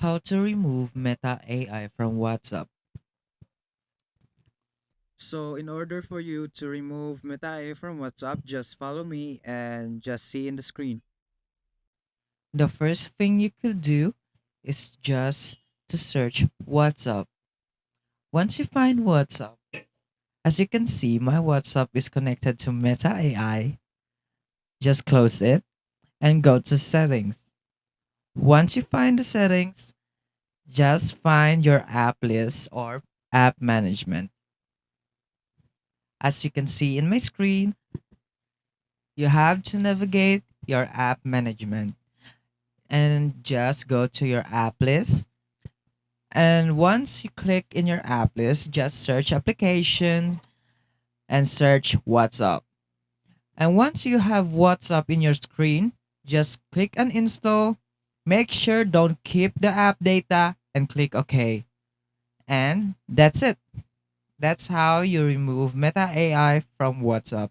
How to remove Meta AI from WhatsApp. So in order for you to remove metaai from WhatsApp, just follow me and just see in the screen. The first thing you could do is just to search WhatsApp. Once you find WhatsApp, as you can see, my WhatsApp is connected to Meta AI. Just close it and go to settings. Once you find the settings, just find your app list or app management. As you can see in my screen, you have to navigate your app management and just go to your app list. And once you click in your app list, just search application and search WhatsApp. And once you have WhatsApp in your screen, just click on install. Make sure don't keep the app data and click OK. And that's it. That's how you remove Meta AI from WhatsApp.